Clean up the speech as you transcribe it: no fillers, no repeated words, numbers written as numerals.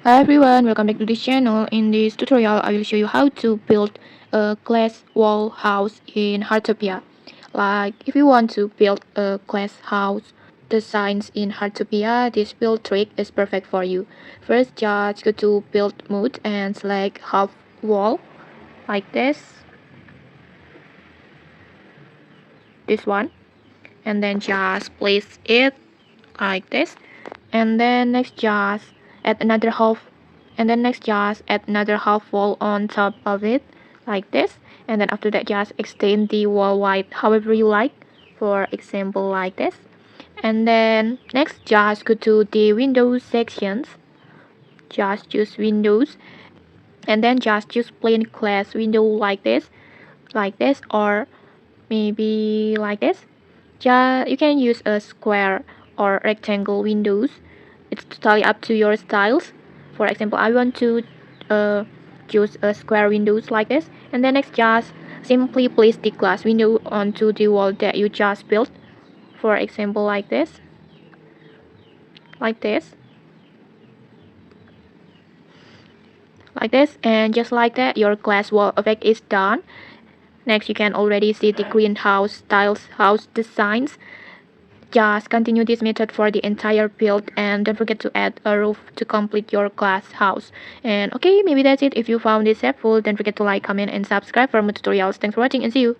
Hi everyone, welcome back to this channel. In this tutorial, I will show you how to build a glass wall house in Heartopia. Like, if you want to build a glass house designs in Heartopia, this build trick is perfect for you. First, just go to build mode and select half wall, like this one, and then just place it like this, and then next just add another half next just add another half wall on top of it like this, and then after that just extend the wall wide however you like, for example like this. And then next just go to the windows sections, just choose windows, and then just choose plain glass window like this, or maybe like this. Just you can use a square or rectangle windows. It's totally up to your styles. For example, I want to uh, choose a square windows like this, and then next just simply place the glass window onto the wall that you just built. For example, like this, and just like that, your glass wall effect is done. Next, you can already see the greenhouse styles house designs. Just continue this method for the entire build, and don't forget to add a roof to complete your glass house. And okay, maybe that's it. If you found this helpful, don't forget to like, comment, and subscribe for more tutorials. Thanks for watching and see you.